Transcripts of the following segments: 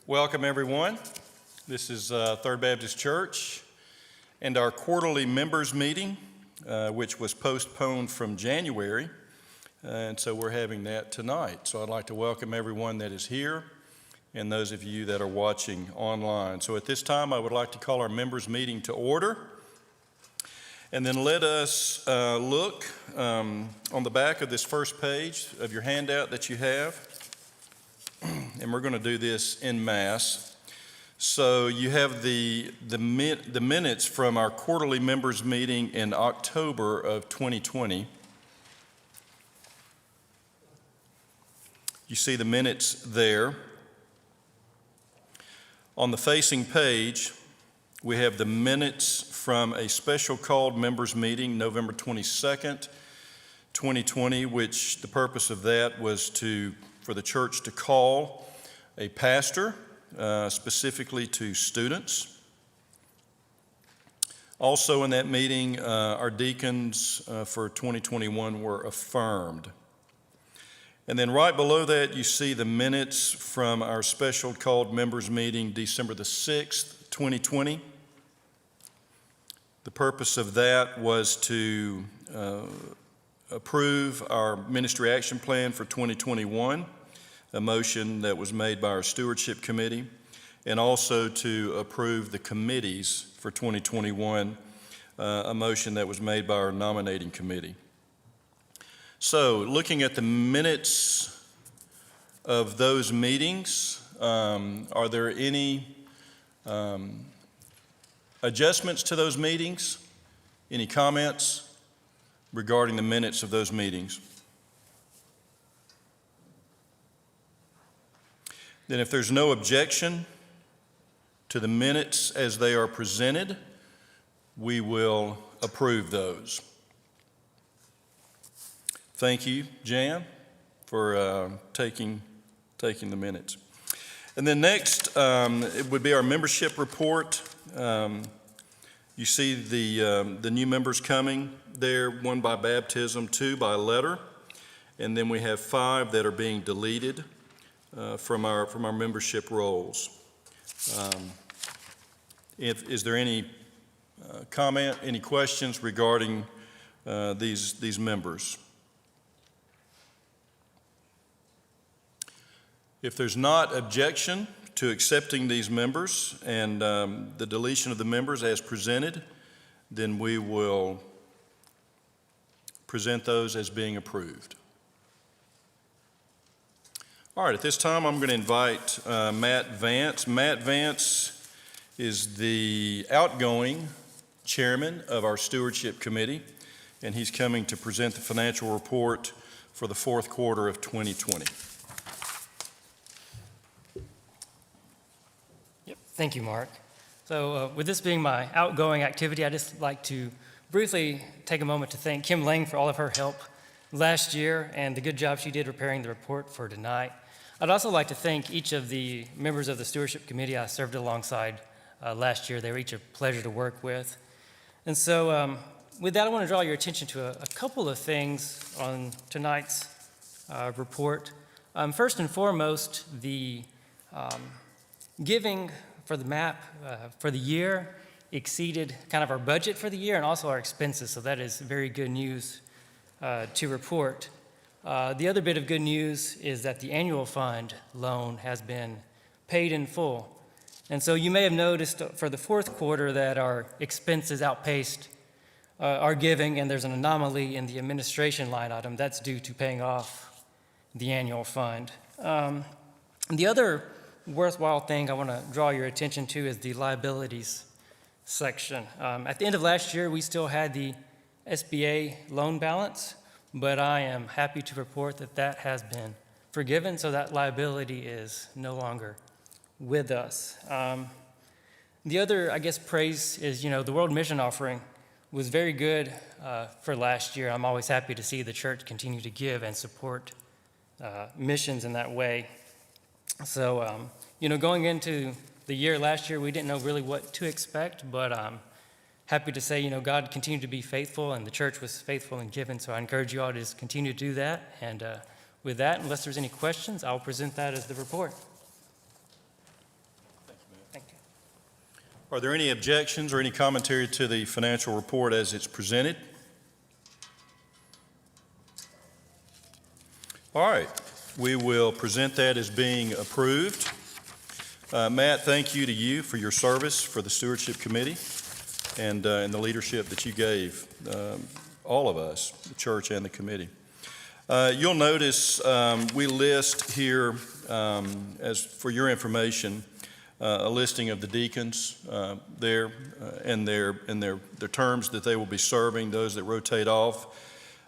Welcome, everyone. This is Third Baptist Church and our quarterly members meeting, which was postponed from January, and so we're having that tonight. So I'd like to welcome everyone that is here and those of you that are watching online. So at this time, I would like to call our members meeting to order. And then let us look on the back of this first page of your handout that you have. And we're going to do this en masse. So you have the minutes from our quarterly members meeting in October of 2020. You see the minutes there. On the facing page, we have the minutes from a special called members meeting, November 22nd, 2020, which the purpose of that was for the church to call a pastor, specifically to students. Also in that meeting, our deacons for 2021 were affirmed. And then right below that, you see the minutes from our special called members meeting, December the 6th, 2020. The purpose of that was to approve our ministry action plan for 2021, a motion that was made by our stewardship committee, and also to approve the committees for 2021, a motion that was made by our nominating committee. So looking at the minutes of those meetings, are there any adjustments to those meetings? Any comments regarding the minutes of those meetings? Then if there's no objection to the minutes as they are presented, we will approve those. Thank you, Jan, for taking the minutes. And then next, it would be our membership report. You see the new members coming there, 1 by baptism, 2 by letter, and then we have 5 that are being deleted from our membership rolls. Is there any comment, any questions regarding these members? If there's not objection to accepting these members and the deletion of the members as presented, then we will present those as being approved. All right, at this time, I'm going to invite Matt Vance. Matt Vance is the outgoing chairman of our stewardship committee, and he's coming to present the financial report for the fourth quarter of 2020. Yep, thank you, Mark. So with this being my outgoing activity, I'd just like to briefly take a moment to thank Kim Lang for all of her help last year and the good job she did preparing the report for tonight. I'd also like to thank each of the members of the stewardship committee I served alongside last year. They were each a pleasure to work with. And so with that, I want to draw your attention to a couple of things on tonight's report. First and foremost, the giving for the MAP for the year exceeded kind of our budget for the year and also our expenses, so that is very good news to report. The other bit of good news is that the annual fund loan has been paid in full. And so you may have noticed for the fourth quarter that our expenses outpaced our giving, and there's an anomaly in the administration line item. That's due to paying off the annual fund. The other worthwhile thing I want to draw your attention to is the liabilities section. At the end of last year, we still had the SBA loan balance, but I am happy to report that that has been forgiven, so that liability is no longer with us. The other, I guess, praise is, the World Mission Offering was very good for last year. I'm always happy to see the church continue to give and support missions in that way. So, going into the year last year, we didn't know really what to expect, but happy to say, God continued to be faithful and the church was faithful and given. So I encourage you all to just continue to do that. And with that, unless there's any questions, I'll present that as the report. Are there any objections or any commentary to the financial report as it's presented? All right, we will present that as being approved. Matt, thank you to you for your service for the Stewardship Committee and the leadership that you gave all of us, the church and the committee. You'll notice we list here, as for your information, a listing of the deacons there and their terms that they will be serving, those that rotate off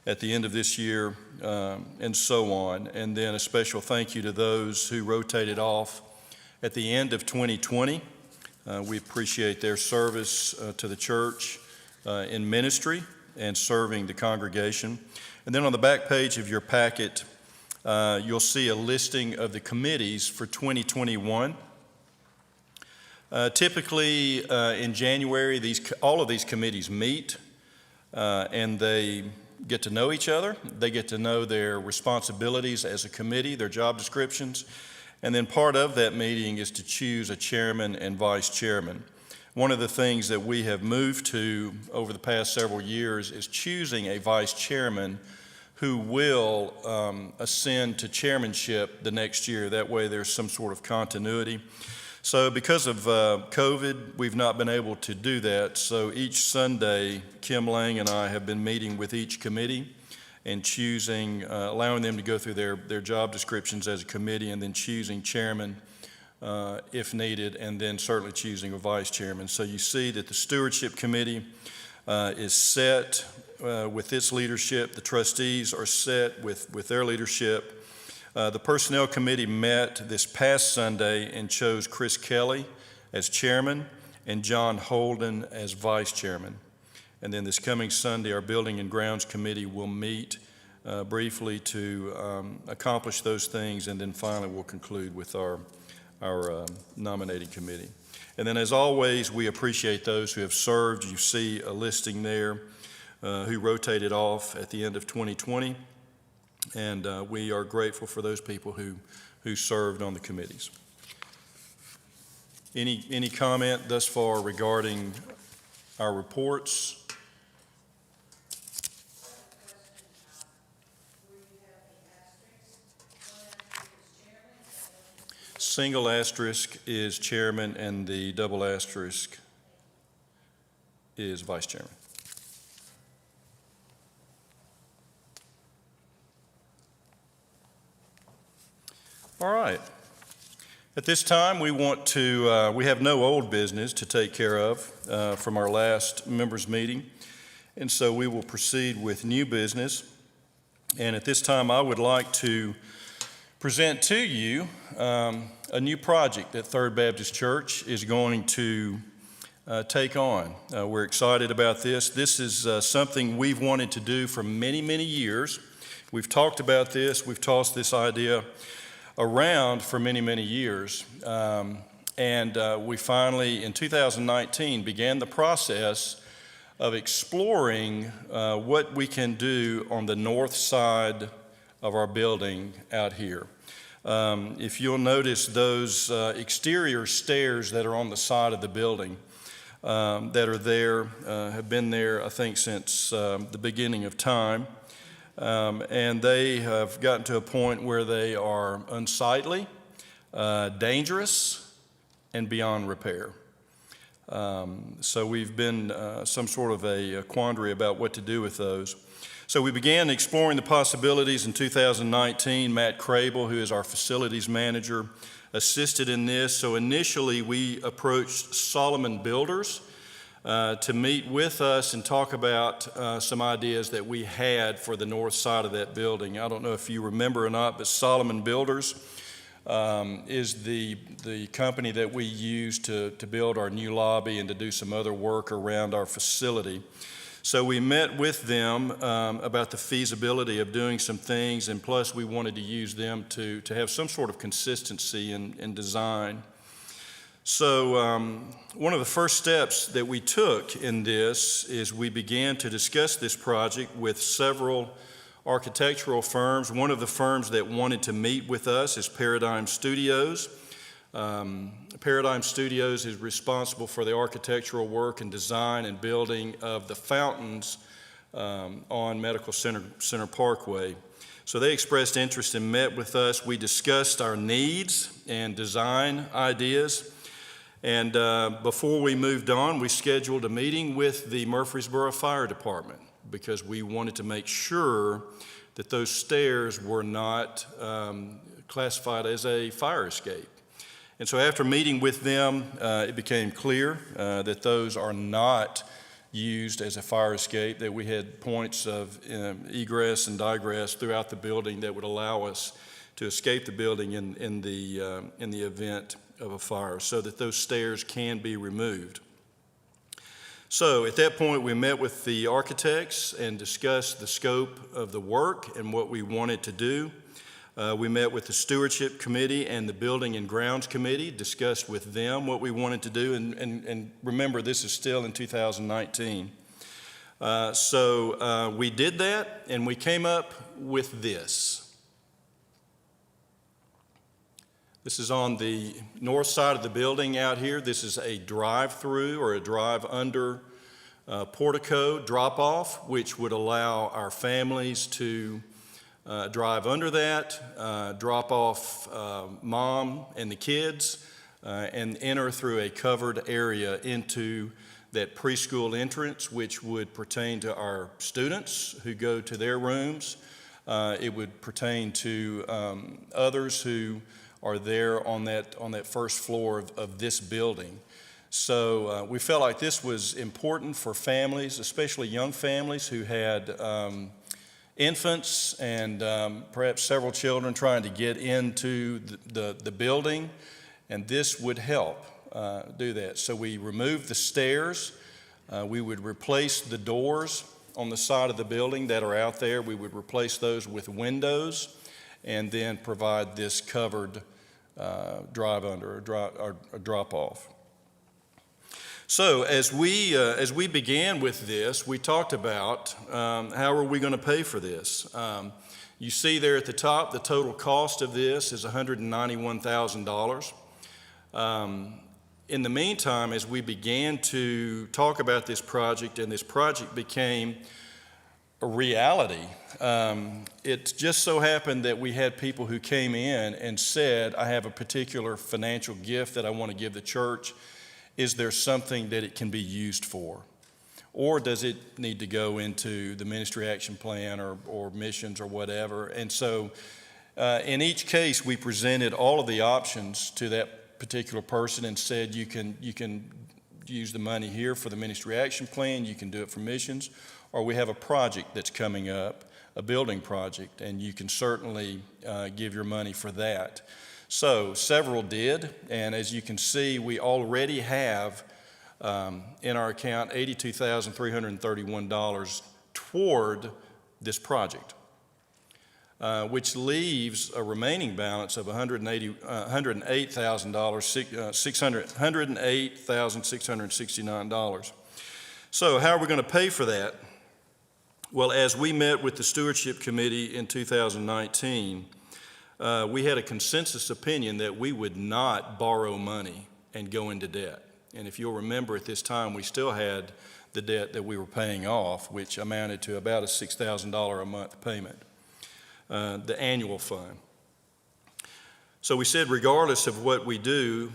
at the end of this year, and so on. And then a special thank you to those who rotated off at the end of 2020. We appreciate their service to the church in ministry and serving the congregation. And then on the back page of your packet, you'll see a listing of the committees for 2021. Typically in January, all of these committees meet and they get to know each other. They get to know their responsibilities as a committee, their job descriptions, and then part of that meeting is to choose a chairman and vice chairman. One of the things that we have moved to over the past several years is choosing a vice chairman who will ascend to chairmanship the next year. That way there's some sort of continuity. So because of COVID, we've not been able to do that. So each Sunday, Kim Lang and I have been meeting with each committee and choosing, allowing them to go through their job descriptions as a committee and then choosing chairman if needed, and then certainly choosing a vice chairman. So you see that the Stewardship Committee is set with its leadership. The trustees are set with their leadership. The Personnel Committee met this past Sunday and chose Chris Kelly as chairman and John Holden as vice chairman. And then this coming Sunday, our Building and Grounds Committee will meet briefly to accomplish those things, and then finally we'll conclude with our nominating committee. And then as always, we appreciate those who have served. You see a listing there who rotated off at the end of 2020. And we are grateful for those people who served on the committees. Any comment thus far regarding our reports? Single asterisk is chairman and the double asterisk is vice chairman. All right. At this time, we have no old business to take care of from our last members' meeting, and so we will proceed with new business. And at this time, I would like to present to you a new project that Third Baptist Church is going to take on. We're excited about this. This is something we've wanted to do for many, many years. We've talked about this. We've tossed this idea around for many, many years. And we finally, in 2019, began the process of exploring what we can do on the north side of our building out here. If you'll notice those exterior stairs that are on the side of the building that are there, have been there, I think, since the beginning of time. And they have gotten to a point where they are unsightly, dangerous, and beyond repair. So we've been some sort of a quandary about what to do with those. So we began exploring the possibilities in 2019. Matt Crable, who is our facilities manager, assisted in this. So initially we approached Solomon Builders to meet with us and talk about some ideas that we had for the north side of that building. I don't know if you remember or not, but Solomon Builders is the company that we use to build our new lobby and to do some other work around our facility. So we met with them about the feasibility of doing some things, and plus we wanted to use them to have some sort of consistency in design. So one of the first steps that we took in this is we began to discuss this project with several architectural firms. One of the firms that wanted to meet with us is Paradigm Studios. Paradigm Studios is responsible for the architectural work and design and building of the fountains on Medical Center Parkway. So they expressed interest and met with us. We discussed our needs and design ideas. And before we moved on, we scheduled a meeting with the Murfreesboro Fire Department because we wanted to make sure that those stairs were not classified as a fire escape. And so after meeting with them, it became clear that those are not used as a fire escape, that we had points of egress and digress throughout the building that would allow us to escape the building in the event of a fire, so that those stairs can be removed. So at that point, we met with the architects and discussed the scope of the work and what we wanted to do. We met with the Stewardship Committee and the Building and Grounds Committee, discussed with them what we wanted to do, and remember, this is still in 2019. So we did that, and we came up with this. This is on the north side of the building out here. This is a drive-through or a drive-under portico drop-off, which would allow our families to drive under that, drop off mom and the kids, and enter through a covered area into that preschool entrance, which would pertain to our students who go to their rooms. It would pertain to others who are there on that first floor of this building. So we felt like this was important for families, especially young families who had infants and perhaps several children trying to get into the building, and this would help do that. So we removed the stairs. We would replace the doors on the side of the building that are out there. We would replace those with windows and then provide this covered drive-under or drop-off. So as we began with this, we talked about how are we going to pay for this. You see there at the top, the total cost of this is $191,000. In the meantime, as we began to talk about this project and this project became a reality, it just so happened that we had people who came in and said, I have a particular financial gift that I want to give the church. Is there something that it can be used for? Or does it need to go into the ministry action plan or missions or whatever? And so in each case, we presented all of the options to that particular person and said, you can use the money here for the ministry action plan, you can do it for missions, or we have a project that's coming up, a building project, and you can certainly give your money for that. So several did, and as you can see, we already have in our account $82,331 toward this project, which leaves a remaining balance of $108,669. So how are we going to pay for that? Well, as we met with the Stewardship Committee in 2019, we had a consensus opinion that we would not borrow money and go into debt. And if you'll remember, at this time, we still had the debt that we were paying off, which amounted to about a $6,000 a month payment, the annual fund. So we said, regardless of what we do,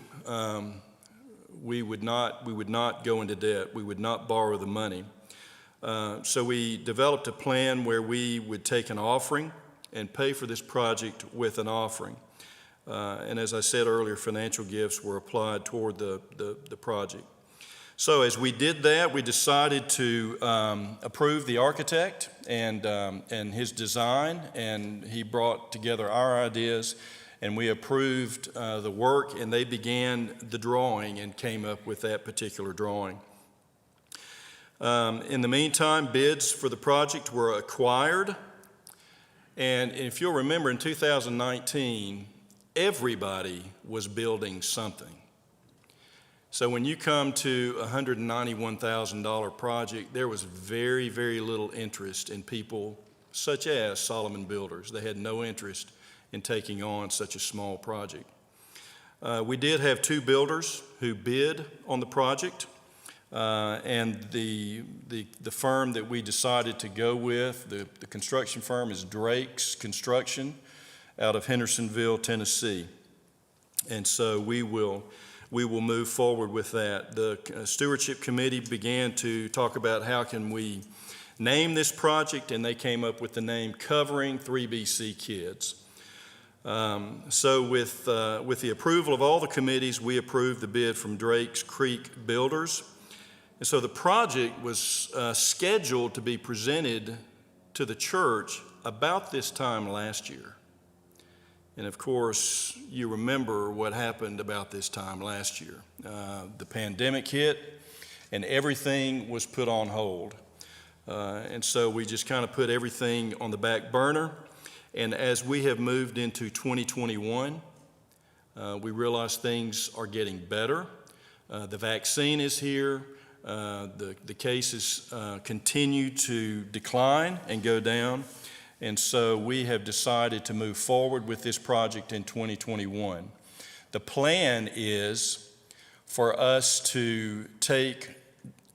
we would not go into debt. We would not borrow the money. So we developed a plan where we would take an offering and pay for this project with an offering. And as I said earlier, financial gifts were applied toward the project. So as we did that, we decided to approve the architect and his design, and he brought together our ideas, and we approved the work, and they began the drawing and came up with that particular drawing. In the meantime, bids for the project were acquired, and if you'll remember, in 2019, everybody was building something. So when you come to a $191,000 project, there was very, very little interest in people such as Solomon Builders. They had no interest in taking on such a small project. We did have two builders who bid on the project, and the firm that we decided to go with, the construction firm, is Drake's Construction out of Hendersonville, Tennessee. And so we will move forward with that. The stewardship committee began to talk about how can we name this project, and they came up with the name Covering 3BC Kids. So with the approval of all the committees, we approved the bid from Drake's Creek Builders. And so the project was scheduled to be presented to the church about this time last year. And of course, you remember what happened about this time last year. The pandemic hit, and everything was put on hold. And so we just kind of put everything on the back burner. And as we have moved into 2021, we realize things are getting better. The vaccine is here. The cases continue to decline and go down. And so we have decided to move forward with this project in 2021. The plan is for us to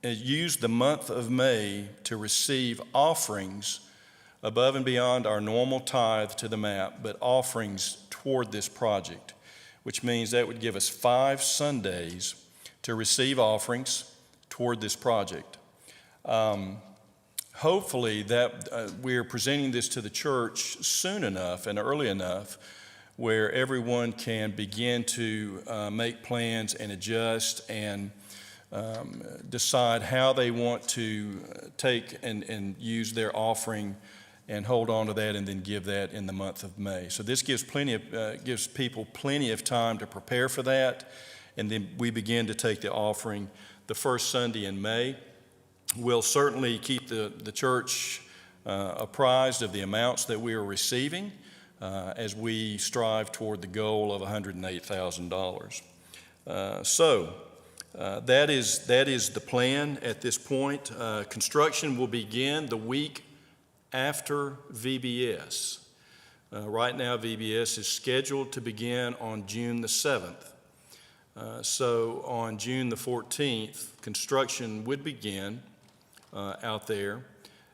use the month of May to receive offerings above and beyond our normal tithe to the MAP, but offerings toward this project, which means that would give us 5 Sundays to receive offerings toward this project. Hopefully that we're presenting this to the church soon enough and early enough where everyone can begin to make plans and adjust and decide how they want to take and use their offering and hold on to that and then give that in the month of May. So this gives people plenty of time to prepare for that, and then we begin to take the offering the first Sunday in May. We'll certainly keep the church apprised of the amounts that we are receiving as we strive toward the goal of $108,000. That is the plan at this point. Construction will begin the week after VBS. Right now, VBS is scheduled to begin on June the 7th. So on June the 14th, construction would begin out there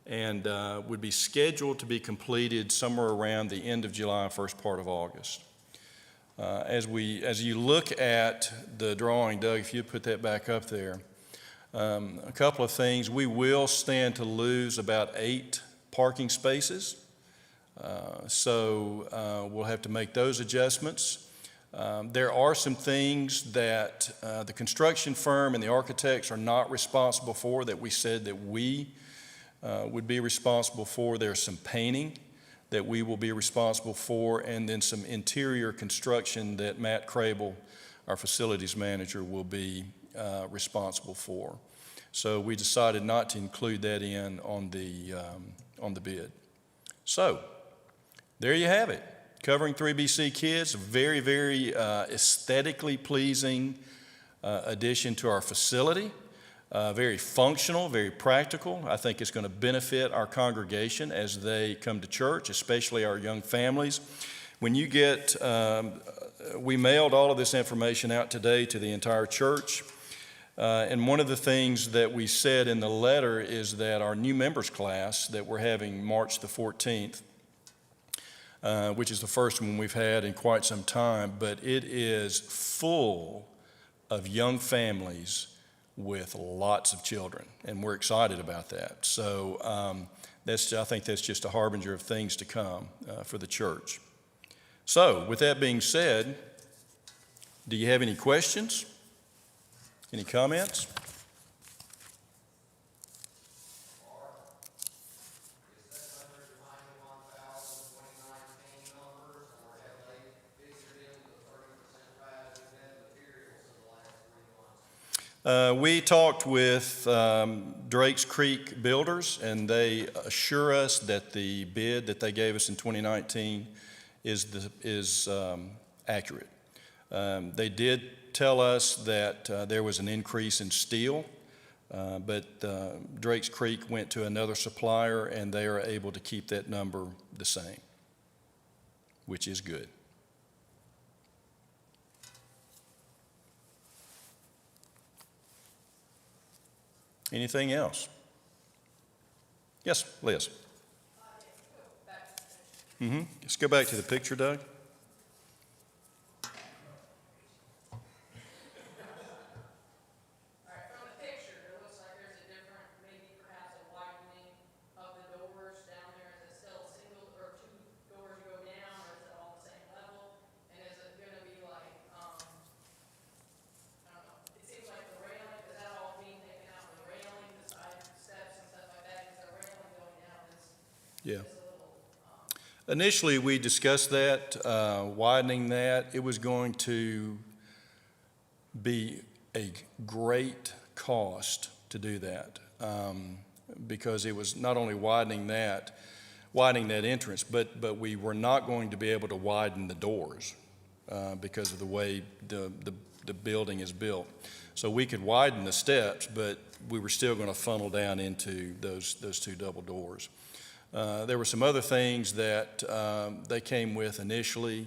and would be scheduled to be completed somewhere around the end of July, first part of August. As you look at the drawing, Doug, if you put that back up there, a couple of things. We will stand to lose about 8 parking spaces, so we'll have to make those adjustments. There are some things that the construction firm and the architects are not responsible for that we said that we would be responsible for. There's some painting that we will be responsible for, and then some interior construction that Matt Crable, our facilities manager, will be responsible for. So we decided not to include that in on the bid. So there you have it. Covering 3BC Kids, a very, very aesthetically pleasing addition to our facility. Very functional, very practical. I think it's going to benefit our congregation as they come to church, especially our young families. When you get, we mailed all of this information out today to the entire church. And one of the things that we said in the letter is that our new members class that we're having March the 14th, which is the first one we've had in quite some time, but it is full of young families with lots of children, and we're excited about that. So I think that's just a harbinger of things to come for the church. So with that being said, do you have any questions? Any comments? We talked with Drake's Creek Builders, and they assure us that the bid that they gave us in 2019 is accurate. They did tell us that there was an increase in steel, but Drake's Creek went to another supplier, and they are able to keep that number the same, which is good. Anything else? Yes, Liz. Let's go back to the picture, Doug. Yeah. Initially, we discussed that, widening that. It was going to be a great cost to do that, because it was not only widening that entrance, but we were not going to be able to widen the doors because of the way the building is built. So we could widen the steps, but we were still going to funnel down into those two double doors. There were some other things that they came with initially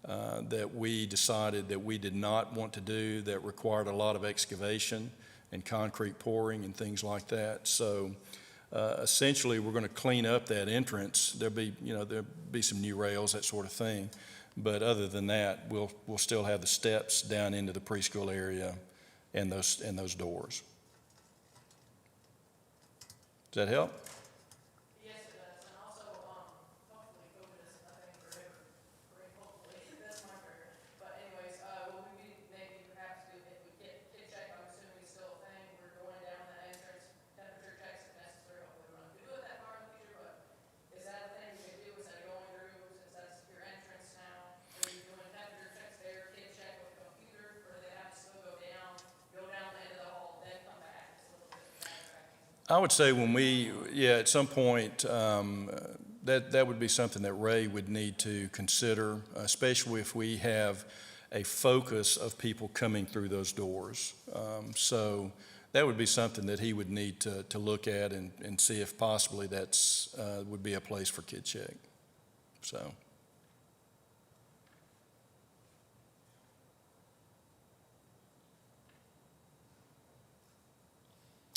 that we decided that we did not want to do, that required a lot of excavation and concrete pouring and things like that. So essentially, we're going to clean up that entrance. There'll be some new rails, that sort of thing. But other than that, we'll still have the steps down into the preschool area and those doors. Does that help? I would say at some point, that would be something that Ray would need to consider, especially if we have a focus of people coming through those doors. So that would be something that he would need to look at and see if possibly that's would be a place for Kid Check. So.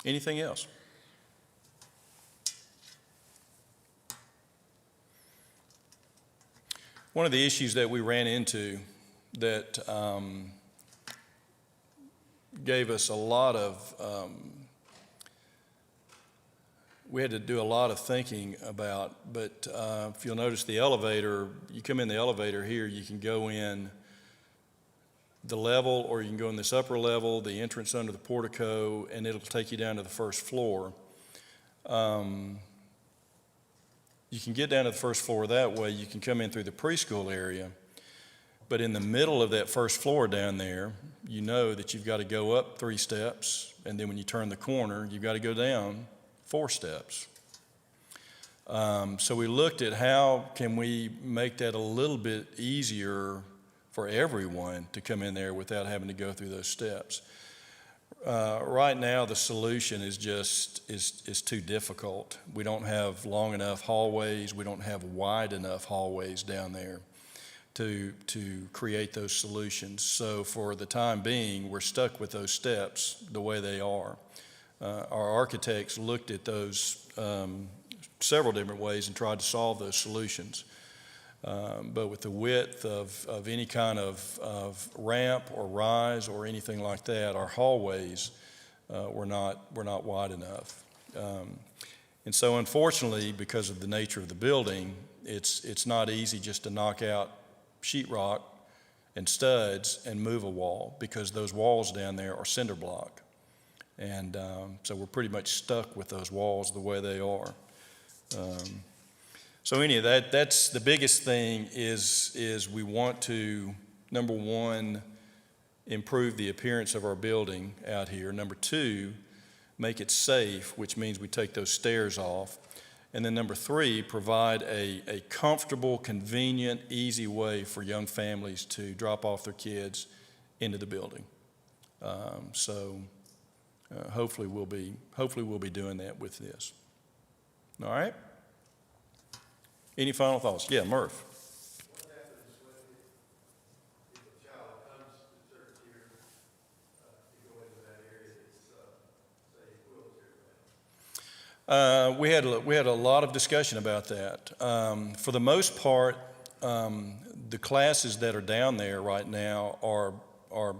Anything else? One of the issues that we ran into that gave us a lot of, we had to do a lot of thinking about, but if you'll notice the elevator, you come in the elevator here, you can go in the level, or you can go in this upper level, the entrance under the portico, and it'll take you down to the first floor. You can get down to the first floor that way. You can come in through the preschool area. But in the middle of that first floor down there, you know that you've got to go up 3 steps, and then when you turn the corner, you've got to go down 4 steps. So we looked at how can we make that a little bit easier for everyone to come in there without having to go through those steps. Right now, the solution is too difficult. We don't have long enough hallways. We don't have wide enough hallways down there to create those solutions. So for the time being, we're stuck with those steps the way they are. Our architects looked at those several different ways and tried to solve those solutions. But with the width of any kind of ramp or rise or anything like that, our hallways were not wide enough. And so unfortunately, because of the nature of the building, it's not easy just to knock out sheetrock and studs and move a wall, because those walls down there are cinder block. And so we're pretty much stuck with those walls the way they are. So that's the biggest thing is we want to, number one, improve the appearance of our building out here. Number two, make it safe, which means we take those stairs off. And then number three, provide a comfortable, convenient, easy way for young families to drop off their kids into the building. Hopefully we'll be doing that with this. All right? Any final thoughts? Yeah, Murph. What happens if a child comes to church here to go into that area that's, say, Quill We had a lot of discussion about that. For the most part, the classes that are down there right now are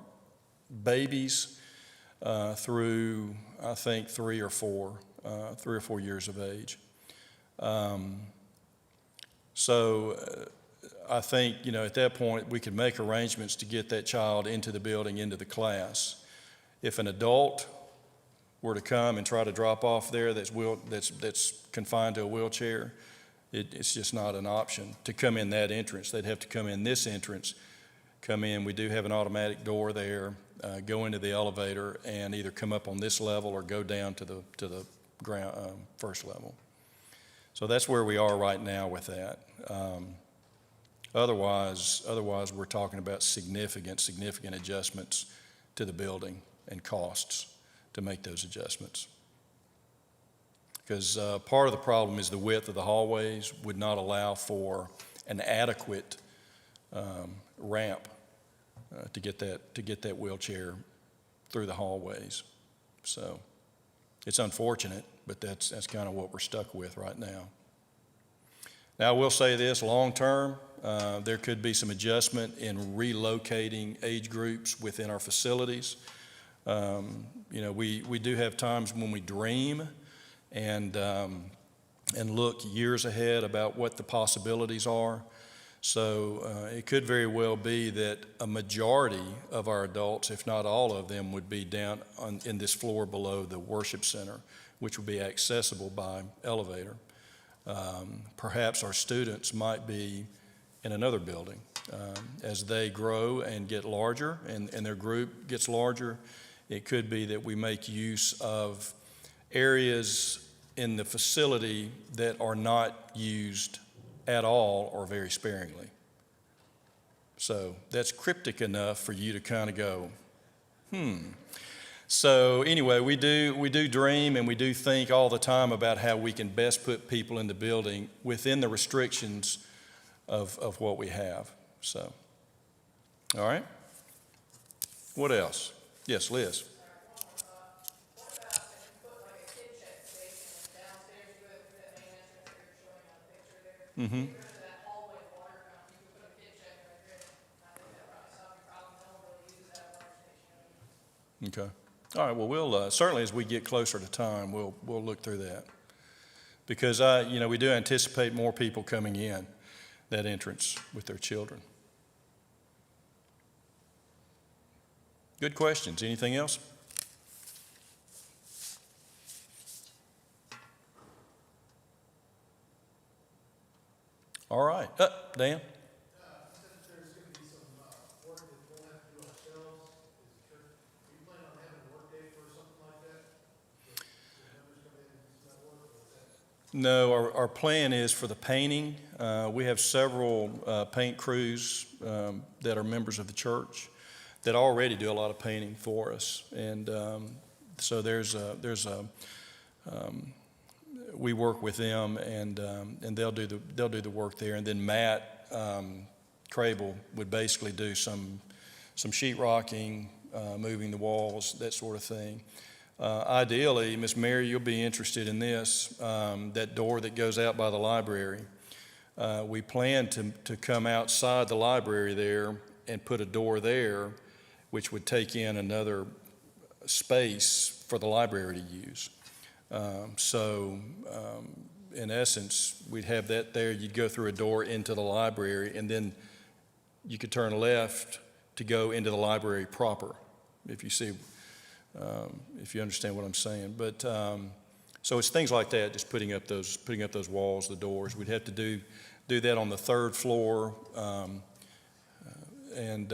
babies through, I think, 3 or 4 years of age. I think, at that point, we could make arrangements to get that child into the building, into the class. If an adult were to come and try to drop off there that's confined to a wheelchair, it's just not an option to come in that entrance. They'd have to come in this entrance, come in. We do have an automatic door there, go into the elevator, and either come up on this level or go down to the ground, first level. So that's where we are right now with that. Otherwise, we're talking about significant adjustments to the building and costs to make those adjustments. Because part of the problem is the width of the hallways would not allow for an adequate ramp to get that wheelchair through the hallways. So it's unfortunate, but that's kind of what we're stuck with right now. Now, I will say this, long term, there could be some adjustment in relocating age groups within our facilities. We do have times when we dream and look years ahead about what the possibilities are. So it could very well be that a majority of our adults, if not all of them, would be down in this floor below the worship center, which would be accessible by elevator. Perhaps our students might be in another building. As they grow and get larger and their group gets larger, it could be that we make use of areas in the facility that are not used at all or very sparingly. So that's cryptic enough for you to kind of go, So anyway, we do dream and we do think all the time about how we can best put people in the building within the restrictions of what we have. So, all right. What else? Yes, Liz. What about if you put like a kid check station downstairs, you go through that main entrance that you're showing on the picture there? Mm-hmm. You go to that hallway water fountain, you can put a kid check right there. I think that probably solve your problem. No one really uses that water station. Okay. All right. Well, we'll certainly as we get closer to time, we'll look through that because we do anticipate more people coming in that entrance with their children. Good questions. Anything else? All right. Dan? Since there's going to be some work that we'll have to do ourselves, are you planning on having a work day for something like that? The members come in and do some work, or is that? No, our plan is for the painting. We have several paint crews that are members of the church that already do a lot of painting for us, and so we work with them, and they'll do the work there, and then Matt Crable would basically do some sheetrocking, moving the walls, that sort of thing. Ideally, Miss Mary, you'll be interested in this, that door that goes out by the library. We plan to come outside the library there and put a door there, which would take in another space for the library to use. In essence, we'd have that there. You'd go through a door into the library, and then you could turn left to go into the library proper, if you understand what I'm saying. But so it's things like that, just putting up those walls, the doors. We'd have to do that on the third floor, and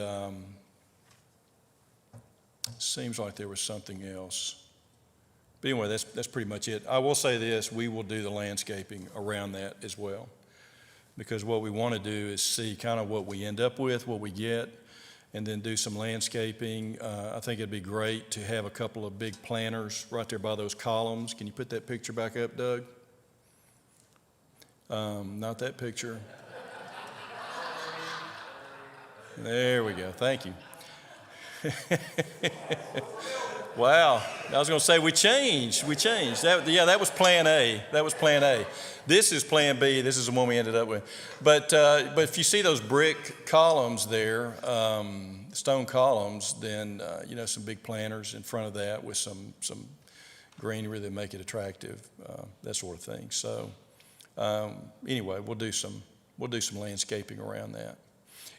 seems like there was something else. But anyway, that's pretty much it. I will say this, we will do the landscaping around that as well, because what we want to do is see kind of what we end up with, what we get, and then do some landscaping. I think it'd be great to have a couple of big planters right there by those columns. Can you put that picture back up, Doug? Not that picture. There we go. Thank you. Wow. I was going to say we changed. That was plan A. That was plan A. This is plan B. This is the one we ended up with. But if you see those brick columns there, stone columns, then, some big planters in front of that with some greenery that make it attractive, that sort of thing. So anyway, we'll do some landscaping around that.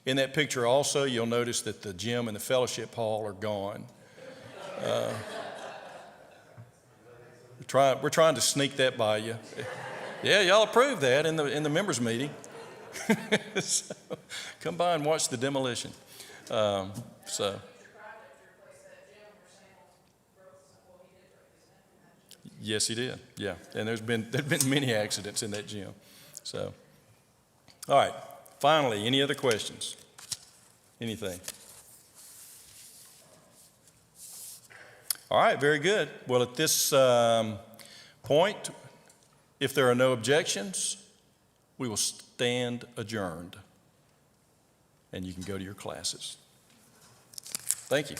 In that picture also, you'll notice that the gym and the fellowship hall are gone. We're trying to sneak that by you. Yeah, y'all approved that in the members meeting. So, come by and watch the demolition. Yes, he did. Yeah, and there've been many accidents in that gym. So, all right. Finally, any other questions? Anything? All right, very good. Well, at this point, if there are no objections, we will stand adjourned, and you can go to your classes. Thank you.